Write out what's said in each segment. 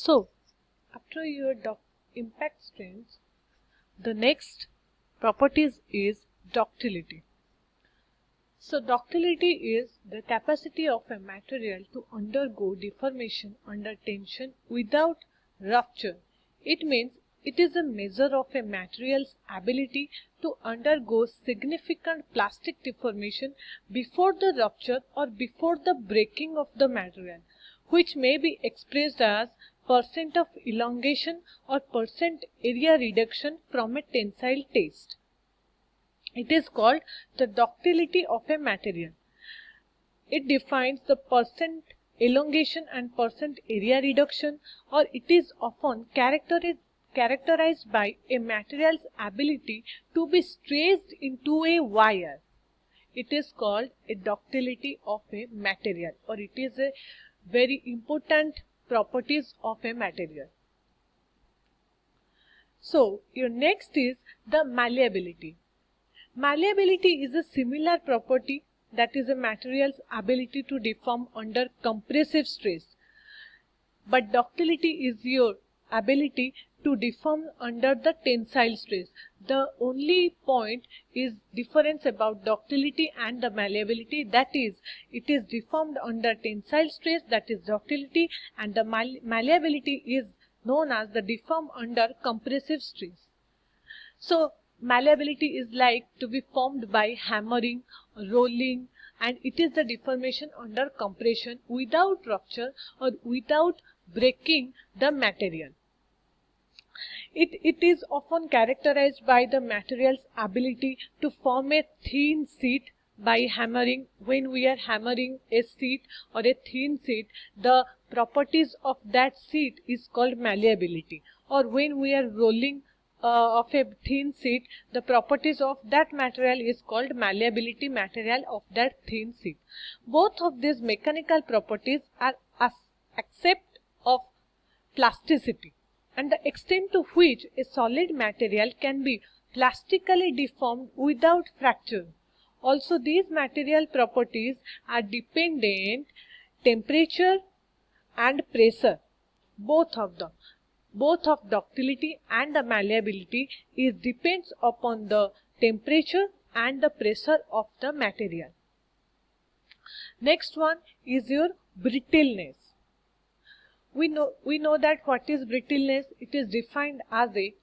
So, after your impact strength, the next properties is ductility. So, ductility is the capacity of a material to undergo deformation under tension without rupture. It means it is a measure of a material's ability to undergo significant plastic deformation before the rupture or before the breaking of the material, which may be expressed as % of elongation or % area reduction from a tensile test. It is called the ductility of a material. It defines the % elongation and % area reduction, or it is often characterized by a material's ability to be stressed into a wire. It is called a ductility of a material, or it is a very important properties of a material. So, your next is the malleability. Malleability is a similar property, that is a material's ability to deform under compressive stress. But ductility is your ability to deform under the tensile stress. The only point is difference about ductility and the malleability, that is, it is deformed under tensile stress, that is ductility, and the malleability is known as the deform under compressive stress. So, malleability is like to be formed by hammering, rolling, and it is the deformation under compression without rupture or without breaking the material. It is often characterized by the material's ability to form a thin sheet by hammering. When we are hammering a sheet or a thin sheet, the properties of that sheet is called malleability. Or when we are rolling of a thin sheet, the properties of that material is called malleability material of that thin sheet. Both of these mechanical properties are accept of plasticity and the extent to which a solid material can be plastically deformed without fracture. Also, these material properties are dependent temperature and pressure. Both of ductility and the malleability is depends upon the temperature and the pressure of the material. Next one is your brittleness. We know that what is brittleness. It is defined as a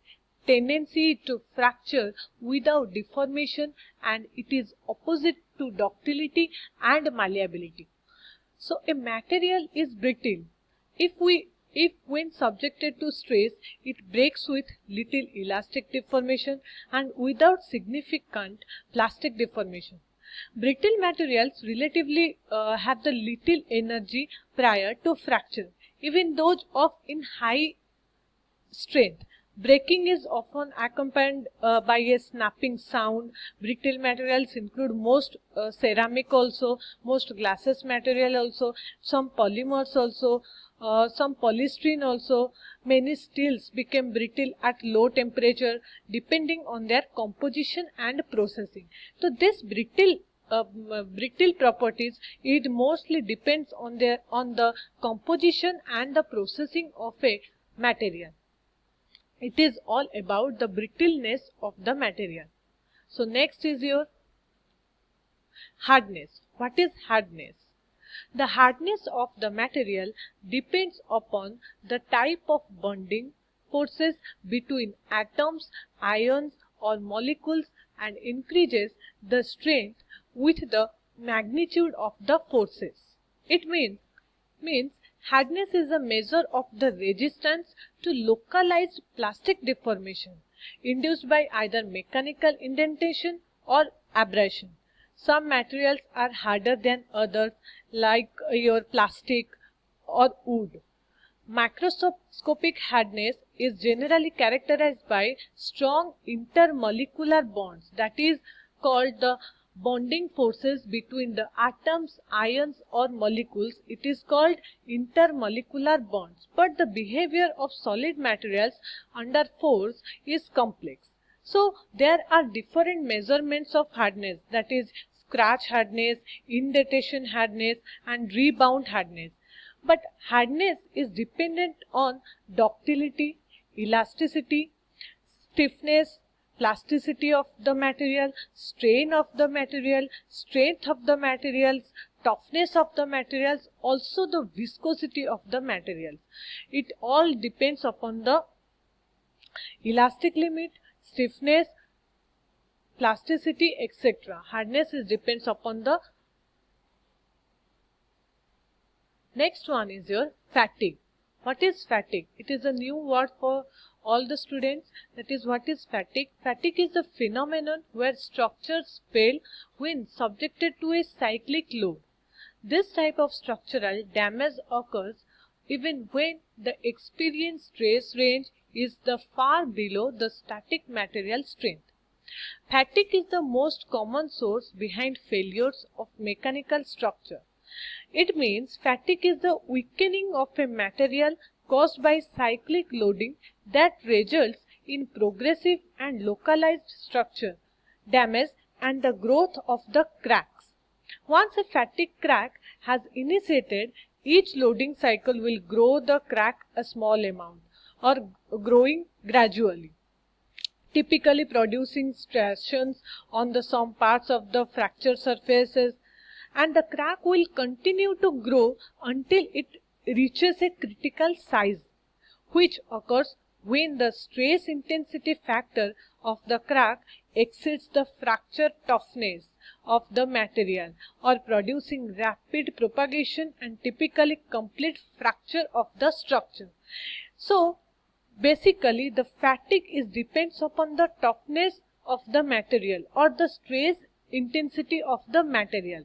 tendency to fracture without deformation, and it is opposite to ductility and malleability. So a material is brittle if when subjected to stress, it breaks with little elastic deformation and without significant plastic deformation. Brittle materials relatively have the little energy prior to fracture, even those of in high strength. Breaking is often accompanied by a snapping sound. Brittle materials include most ceramic also, most glasses material also, some polymers also, some polystyrene also. Many steels became brittle at low temperature depending on their composition and processing. So this brittle properties, it mostly depends on the composition and the processing of a material. It is all about the brittleness of the material. So next is your hardness. What is hardness? The hardness of the material depends upon the type of bonding forces between atoms, ions or molecules and increases the strength with the magnitude of the forces. It means hardness is a measure of the resistance to localized plastic deformation induced by either mechanical indentation or abrasion. Some materials are harder than others, like your plastic or wood. Macroscopic hardness is generally characterized by strong intermolecular bonds, that is called the bonding forces between the atoms, ions or molecules. It is called intermolecular bonds. But the behavior of solid materials under force is complex. So there are different measurements of hardness, that is scratch hardness, indentation hardness and rebound hardness. But hardness is dependent on ductility, elasticity, stiffness, plasticity of the material, strain of the material, strength of the materials, toughness of the materials, also the viscosity of the materials. It all depends upon the elastic limit, stiffness, plasticity, etc. Hardness depends upon the. Next one is your fatigue. What is fatigue? It is a new word for all the students. That is, what is fatigue? Fatigue is a phenomenon where structures fail when subjected to a cyclic load. This type of structural damage occurs even when the experienced stress range is far below the static material strength. Fatigue is the most common source behind failures of mechanical structure. It means fatigue is the weakening of a material caused by cyclic loading that results in progressive and localized structure damage and the growth of the cracks. Once a fatigue crack has initiated, each loading cycle will grow the crack a small amount or growing gradually, typically producing striations on some parts of the fracture surfaces, and the crack will continue to grow until it reaches a critical size, which occurs when the stress intensity factor of the crack exceeds the fracture toughness of the material, or producing rapid propagation and typically complete fracture of the structure. So basically the fatigue depends upon the toughness of the material or the stress intensity of the material.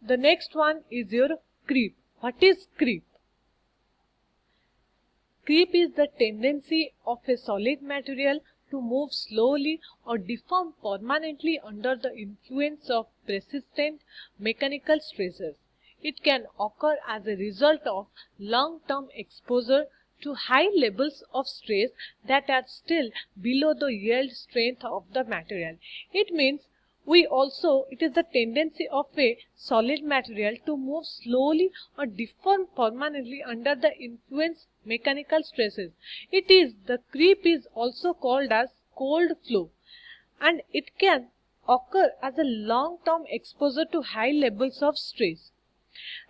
The next one is your creep. What is creep? Creep is the tendency of a solid material to move slowly or deform permanently under the influence of persistent mechanical stresses. It can occur as a result of long-term exposure to high levels of stress that are still below the yield strength of the material. It means it is the tendency of a solid material to move slowly or deform permanently under the influence mechanical stresses. The creep is also called as cold flow, and it can occur as a long-term exposure to high levels of stress.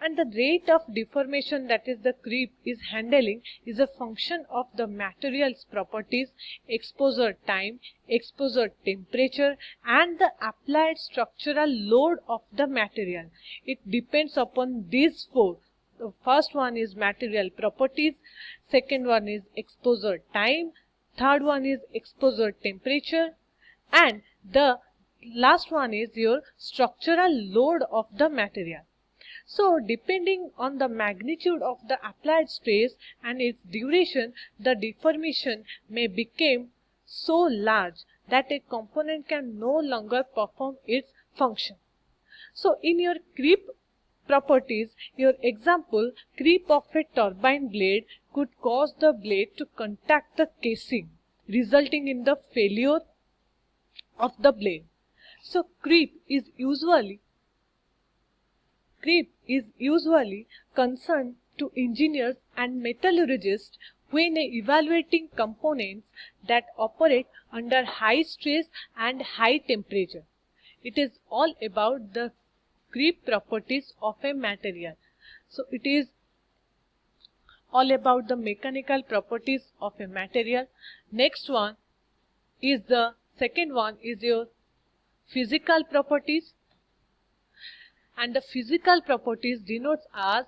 And the rate of deformation that is the creep is handling is a function of the material's properties, exposure time, exposure temperature, and the applied structural load of the material. It depends upon these four. The first one is material properties, second one is exposure time, third one is exposure temperature, and the last one is your structural load of the material. So depending on the magnitude of the applied stress and its duration, the deformation may become so large that a component can no longer perform its function. So in your creep properties, your example, creep of a turbine blade could cause the blade to contact the casing, resulting in the failure of the blade. So creep is usually concerned to engineers and metallurgists when evaluating components that operate under high stress and high temperature. It is all about the creep properties of a material. So it is all about the mechanical properties of a material. Next one is the second one is your physical properties. And the physical properties denotes as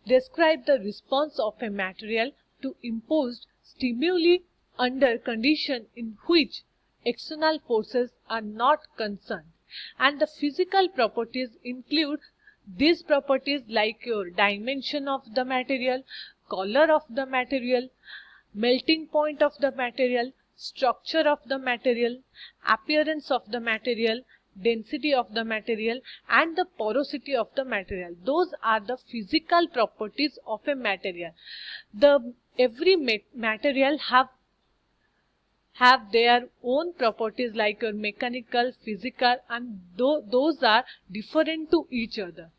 describe the response of a material to imposed stimuli under condition in which external forces are not concerned. And the physical properties include these properties like your dimension of the material, color of the material, melting point of the material, structure of the material, appearance of the material, density of the material, and the porosity of the material. Those are the physical properties of a material. Every material have their own properties like your mechanical, physical, and those are different to each other.